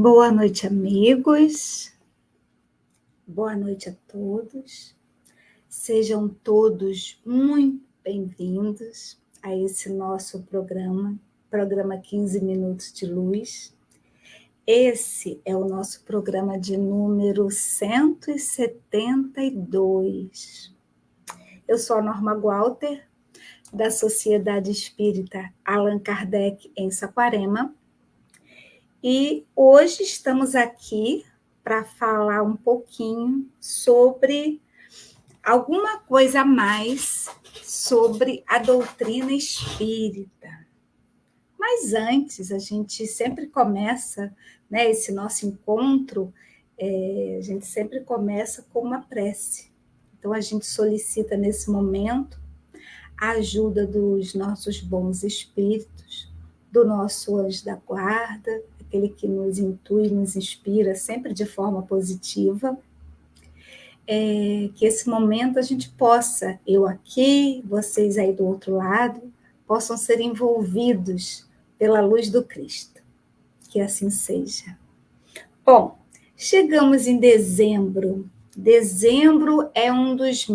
Boa noite, amigos. Boa noite a todos. Sejam todos muito bem-vindos a esse nosso programa 15 Minutos de Luz. Esse é o nosso programa de número 172. Eu sou a Norma Gualter, da Sociedade Espírita Allan Kardec, em Saquarema, e hoje estamos aqui para falar um pouquinho sobre alguma coisa a mais sobre a doutrina espírita. Mas antes, a gente sempre começa, né, esse nosso encontro, a gente sempre começa com uma prece. Então, a gente solicita nesse momento a ajuda dos nossos bons espíritos, do nosso anjo da guarda, aquele que nos intui, nos inspira sempre de forma positiva, que esse momento a gente possa, eu aqui, vocês aí do outro lado, possam ser envolvidos pela luz do Cristo. Que assim seja. Bom, chegamos em dezembro. Dezembro é um dos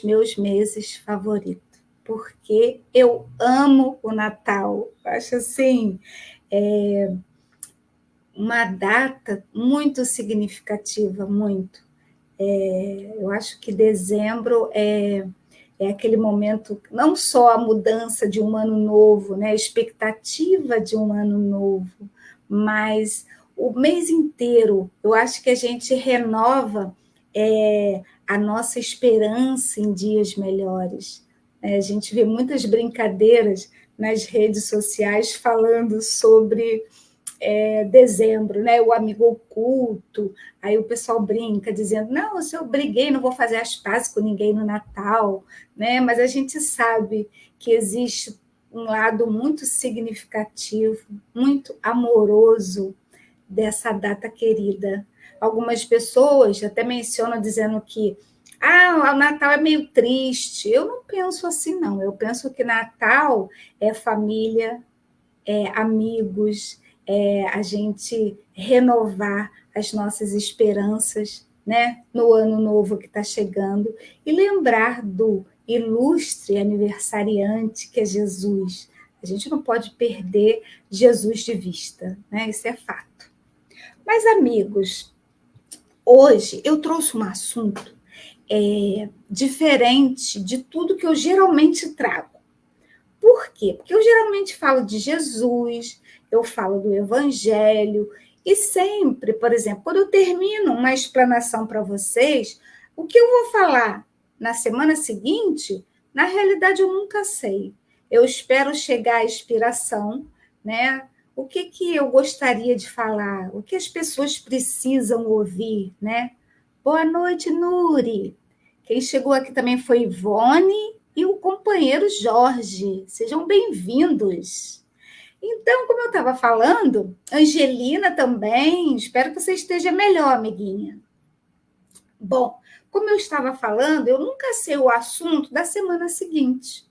meus meses favoritos, porque eu amo o Natal. Acho assim, uma data muito significativa, muito. Eu acho que dezembro é aquele momento, não só a mudança de um ano novo, né, a expectativa de um ano novo, mas o mês inteiro, eu acho que a gente renova a nossa esperança em dias melhores. A gente vê muitas brincadeiras nas redes sociais falando sobre dezembro, né? O amigo oculto, aí o pessoal brinca dizendo, não, se eu briguei, não vou fazer as pazes com ninguém no Natal, né? Mas a gente sabe que existe um lado muito significativo, muito amoroso dessa data querida. Algumas pessoas até mencionam dizendo que o Natal é meio triste. Eu não penso assim, não. Eu penso que Natal é família, é amigos, a gente renovar as nossas esperanças, né, no ano novo que está chegando, e lembrar do ilustre aniversariante que é Jesus. A gente não pode perder Jesus de vista, né? Isso é fato. Mas, amigos, hoje eu trouxe um assunto diferente de tudo que eu geralmente trago. Por quê? Porque eu geralmente falo de Jesus, eu falo do Evangelho, e sempre, por exemplo, quando eu termino uma explanação para vocês, o que eu vou falar na semana seguinte, na realidade eu nunca sei. Eu espero chegar à inspiração, né? O que eu gostaria de falar, o que as pessoas precisam ouvir, né? Boa noite, Nuri. Quem chegou aqui também foi Ivone e o companheiro Jorge. Sejam bem-vindos. Então, como eu estava falando, Angelina também, espero que você esteja melhor, amiguinha. Bom, como eu estava falando, eu nunca sei o assunto da semana seguinte.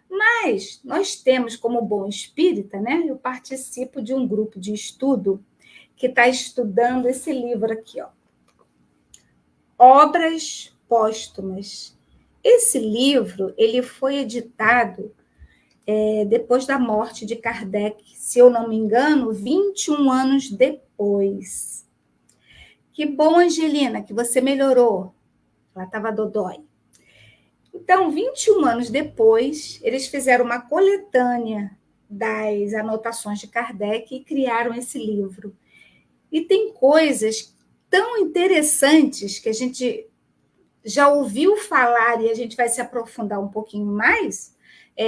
Mas nós temos, como bom espírita, né? Eu participo de um grupo de estudo que está estudando esse livro aqui, ó. Obras Póstumas. Esse livro ele foi editado depois da morte de Kardec, se eu não me engano, 21 anos depois. Que bom, Angelina, que você melhorou. Ela estava dodói. Então, 21 anos depois, eles fizeram uma coletânea das anotações de Kardec e criaram esse livro. E tem coisas tão interessantes que a gente já ouviu falar e a gente vai se aprofundar um pouquinho mais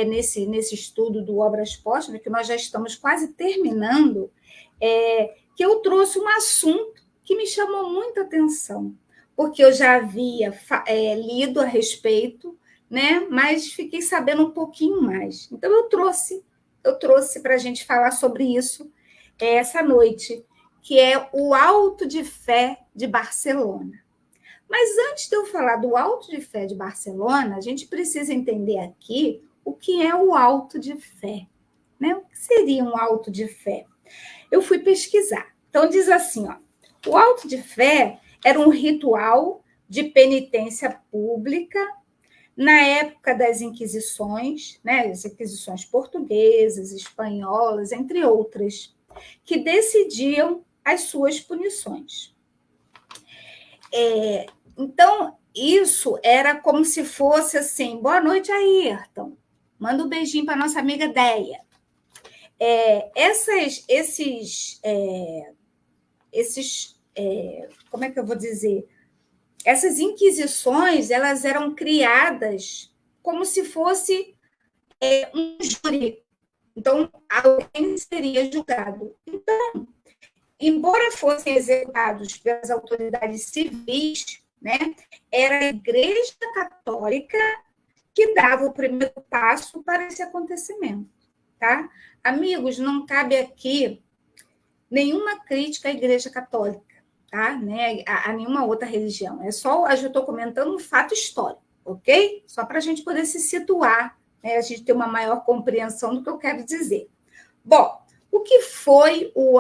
nesse estudo do Obras Póstumas, que nós já estamos quase terminando, que eu trouxe um assunto que me chamou muita atenção, porque eu já havia lido a respeito, né? Mas fiquei sabendo um pouquinho mais. Então, eu trouxe para a gente falar sobre isso essa noite, que é o Auto de Fé de Barcelona. Mas antes de eu falar do Auto de Fé de Barcelona, a gente precisa entender aqui o que é o auto de fé, né? O que seria um auto de fé? eu fui pesquisar. Então, diz assim, ó, o auto de fé era um ritual de penitência pública na época das Inquisições, né, as Inquisições portuguesas, espanholas, entre outras, que decidiam as suas punições. Então, isso era como se fosse assim, boa noite, Ayrton. Manda um beijinho para nossa amiga Deia. Como é que eu vou dizer? Essas inquisições, elas eram criadas como se fosse um júri. Então, alguém seria julgado. Então, embora fossem executados pelas autoridades civis, né, era a Igreja Católica que dava o primeiro passo para esse acontecimento. Tá? Amigos, não cabe aqui nenhuma crítica à Igreja Católica, tá? Né? A nenhuma outra religião. É só, eu estou comentando um fato histórico, ok? Só para a gente poder se situar, né? A gente ter uma maior compreensão do que eu quero dizer. Bom, o que foi o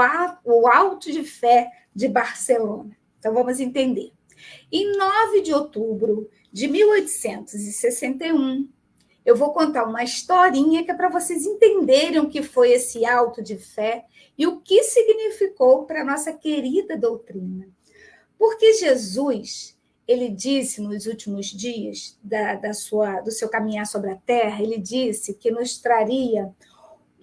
auto de fé de Barcelona? Então, vamos entender. Em 9 de outubro de 1861, eu vou contar uma historinha que é para vocês entenderem o que foi esse auto de fé e o que significou para a nossa querida doutrina. Porque Jesus, ele disse nos últimos dias do seu caminhar sobre a terra, ele disse que nos traria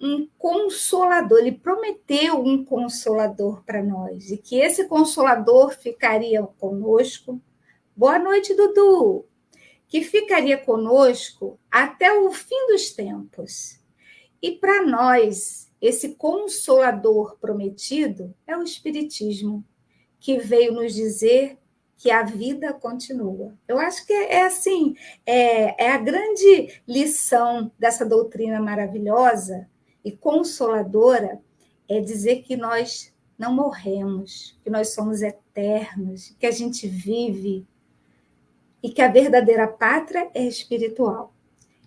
um consolador, ele prometeu um consolador para nós, e que esse consolador ficaria conosco. Boa noite, Dudu! Que ficaria conosco até o fim dos tempos. E para nós, esse consolador prometido é o Espiritismo, que veio nos dizer que a vida continua. Eu acho que é assim, é a grande lição dessa doutrina maravilhosa e consoladora, é dizer que nós não morremos, que nós somos eternos, que a gente vive e que a verdadeira pátria é espiritual.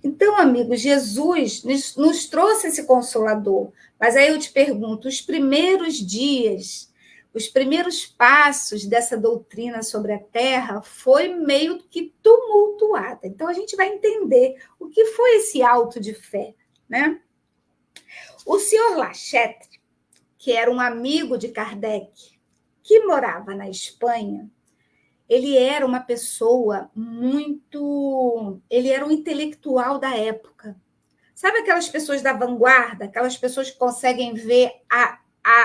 Então, amigos, Jesus nos trouxe esse consolador, mas aí eu te pergunto, os primeiros dias, os primeiros passos dessa doutrina sobre a Terra foi meio que tumultuada. Então, a gente vai entender o que foi esse auto de fé, né? O senhor Lachetre, que era um amigo de Kardec, que morava na Espanha, ele era uma pessoa muito... Ele era um intelectual da época. Sabe aquelas pessoas da vanguarda? Aquelas pessoas que conseguem ver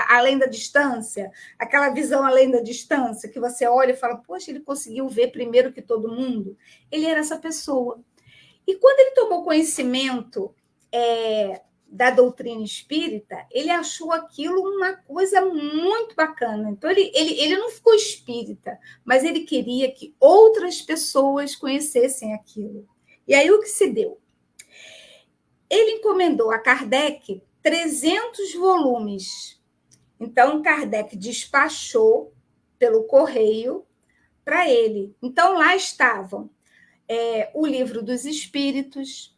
além da distância? Aquela visão além da distância, que você olha e fala, poxa, ele conseguiu ver primeiro que todo mundo. Ele era essa pessoa. E quando ele tomou conhecimento da doutrina espírita, ele achou aquilo uma coisa muito bacana. Então, ele não ficou espírita, mas ele queria que outras pessoas conhecessem aquilo. E aí, o que se deu? Ele encomendou a Kardec 300 volumes. Então, Kardec despachou pelo correio para ele. Então, lá estavam o Livro dos Espíritos,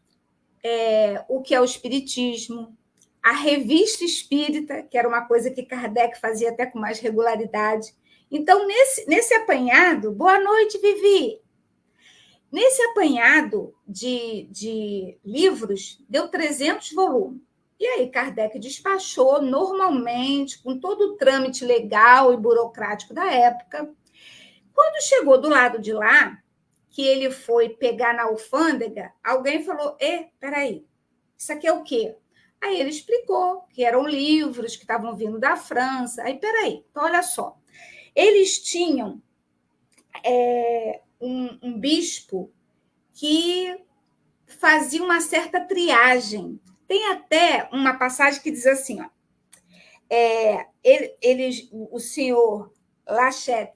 o que é o Espiritismo, a Revista Espírita, que era uma coisa que Kardec fazia até com mais regularidade. Então, nesse apanhado, boa noite, Vivi! Nesse apanhado de livros, deu 300 volumes. E aí, Kardec despachou normalmente, com todo o trâmite legal e burocrático da época. Quando chegou do lado de lá, que ele foi pegar na alfândega, alguém falou, peraí, isso aqui é o quê? Aí ele explicou que eram livros que estavam vindo da França. Aí, peraí, então olha só. Eles tinham um bispo que fazia uma certa triagem. Tem até uma passagem que diz assim, ó, o senhor Lachette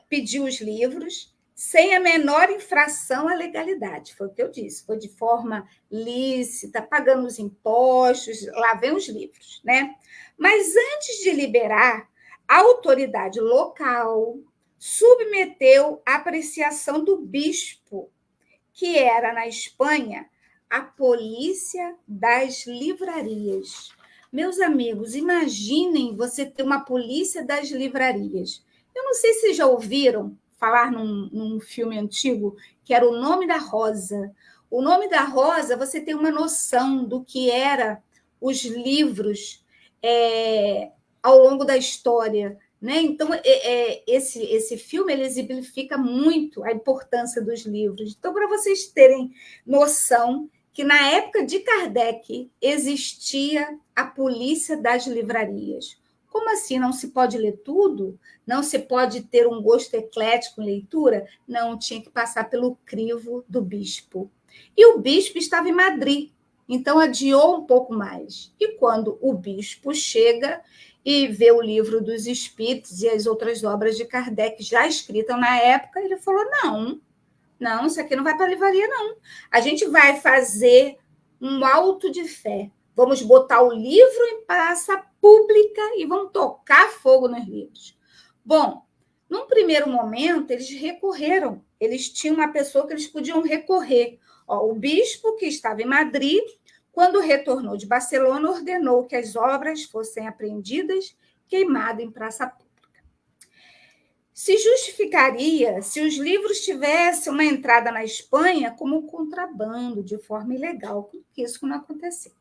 pediu os livros sem a menor infração à legalidade, foi o que eu disse, foi de forma lícita, pagando os impostos, lá vem os livros, né? Mas antes de liberar, a autoridade local submeteu à apreciação do bispo, que era, na Espanha, a polícia das livrarias, Meus amigos, imaginem você ter uma polícia das livrarias. Eu não sei se já ouviram falar num filme antigo que era O Nome da Rosa. O Nome da Rosa, você tem uma noção do que era os livros ao longo da história. Né? Então, esse filme ele exemplifica muito a importância dos livros. Então, para vocês terem noção que na época de Kardec existia a polícia das livrarias. Como assim? Não se pode ler tudo? Não se pode ter um gosto eclético em leitura? Não, tinha que passar pelo crivo do bispo. E o bispo estava em Madrid, então adiou um pouco mais. E quando o bispo chega e vê o livro dos Espíritos e as outras obras de Kardec já escritas na época, ele falou: não, isso aqui não vai para a livraria, não. A gente vai fazer um auto de fé. Vamos botar o livro em praça pública e vamos tocar fogo nos livros. Bom, num primeiro momento, eles recorreram. Eles tinham uma pessoa que eles podiam recorrer. O bispo, que estava em Madrid, quando retornou de Barcelona, ordenou que as obras fossem apreendidas, queimadas em praça pública. Se justificaria se os livros tivessem uma entrada na Espanha como um contrabando, de forma ilegal, que isso não aconteceu.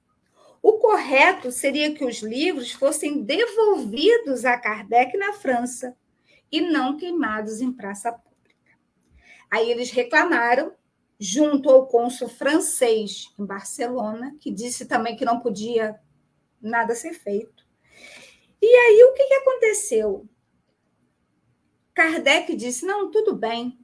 O correto seria que os livros fossem devolvidos a Kardec na França e não queimados em praça pública. Aí eles reclamaram, junto ao cônsul francês em Barcelona, que disse também que não podia nada ser feito. E aí o que aconteceu? Kardec disse: não, tudo bem,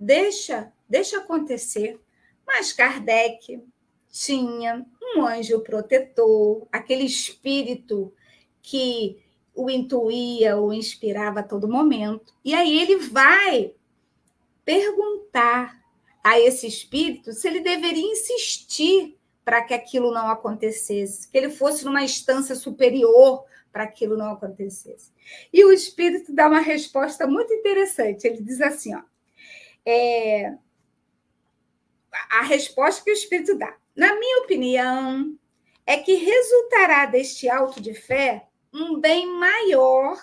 deixa acontecer. Mas Kardec tinha um anjo protetor, aquele espírito que o intuía, o inspirava a todo momento. E aí ele vai perguntar a esse espírito se ele deveria insistir para que aquilo não acontecesse, que ele fosse numa instância superior para aquilo não acontecesse. E o espírito dá uma resposta muito interessante. Ele diz assim, a resposta que o espírito dá: na minha opinião, é que resultará deste auto de fé um bem maior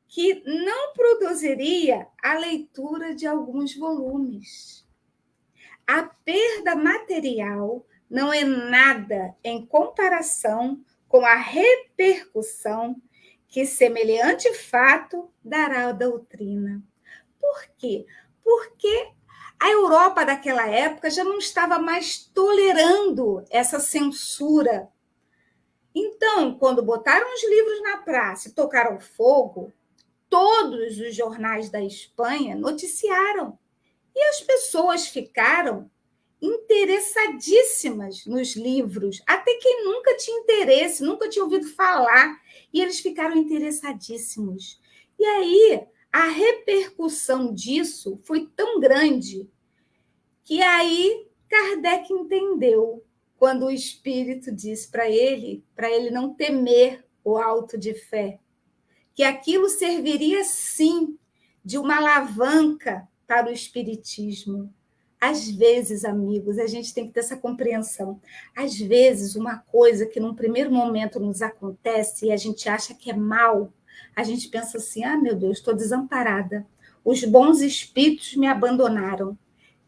que não produziria a leitura de alguns volumes. A perda material não é nada em comparação com a repercussão que semelhante fato dará à doutrina. Por quê? Porque a Europa daquela época já não estava mais tolerando essa censura. Então, quando botaram os livros na praça e tocaram fogo, todos os jornais da Espanha noticiaram. E as pessoas ficaram interessadíssimas nos livros, até quem nunca tinha interesse, nunca tinha ouvido falar, e eles ficaram interessadíssimos. E aí, a repercussão disso foi tão grande que aí Kardec entendeu quando o Espírito disse para ele não temer o auto de fé, que aquilo serviria, sim, de uma alavanca para o Espiritismo. Às vezes, amigos, a gente tem que ter essa compreensão. Às vezes, uma coisa que num primeiro momento nos acontece e a gente acha que é mal, a gente pensa assim: meu Deus, estou desamparada. Os bons espíritos me abandonaram.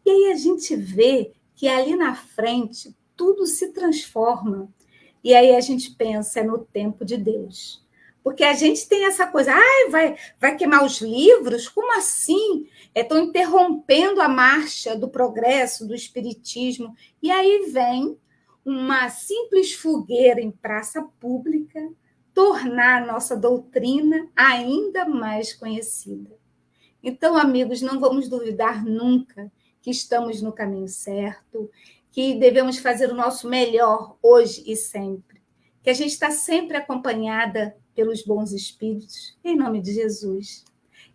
E aí a gente vê que ali na frente tudo se transforma. E aí a gente pensa: é no tempo de Deus. Porque a gente tem essa coisa: vai queimar os livros? Como assim? Estão interrompendo a marcha do progresso, do espiritismo. E aí vem uma simples fogueira em praça pública tornar a nossa doutrina ainda mais conhecida. Então, amigos, não vamos duvidar nunca que estamos no caminho certo, que devemos fazer o nosso melhor hoje e sempre, que a gente está sempre acompanhada pelos bons espíritos, em nome de Jesus.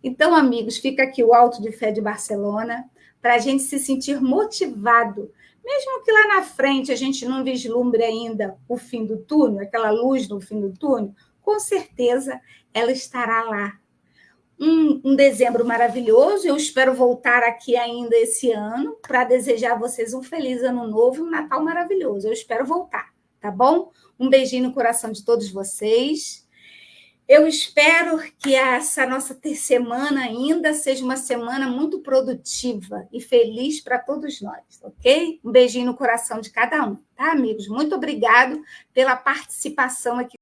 Então, amigos, fica aqui o Auto de Fé de Barcelona, para a gente se sentir motivado, mesmo que lá na frente a gente não vislumbre ainda o fim do túnel, aquela luz no fim do túnel, com certeza ela estará lá. Um dezembro maravilhoso, eu espero voltar aqui ainda esse ano para desejar a vocês um feliz ano novo e um Natal maravilhoso. Eu espero voltar, tá bom? Um beijinho no coração de todos vocês. Eu espero que essa nossa semana ainda seja uma semana muito produtiva e feliz para todos nós, ok? Um beijinho no coração de cada um, tá, amigos? Muito obrigado pela participação aqui.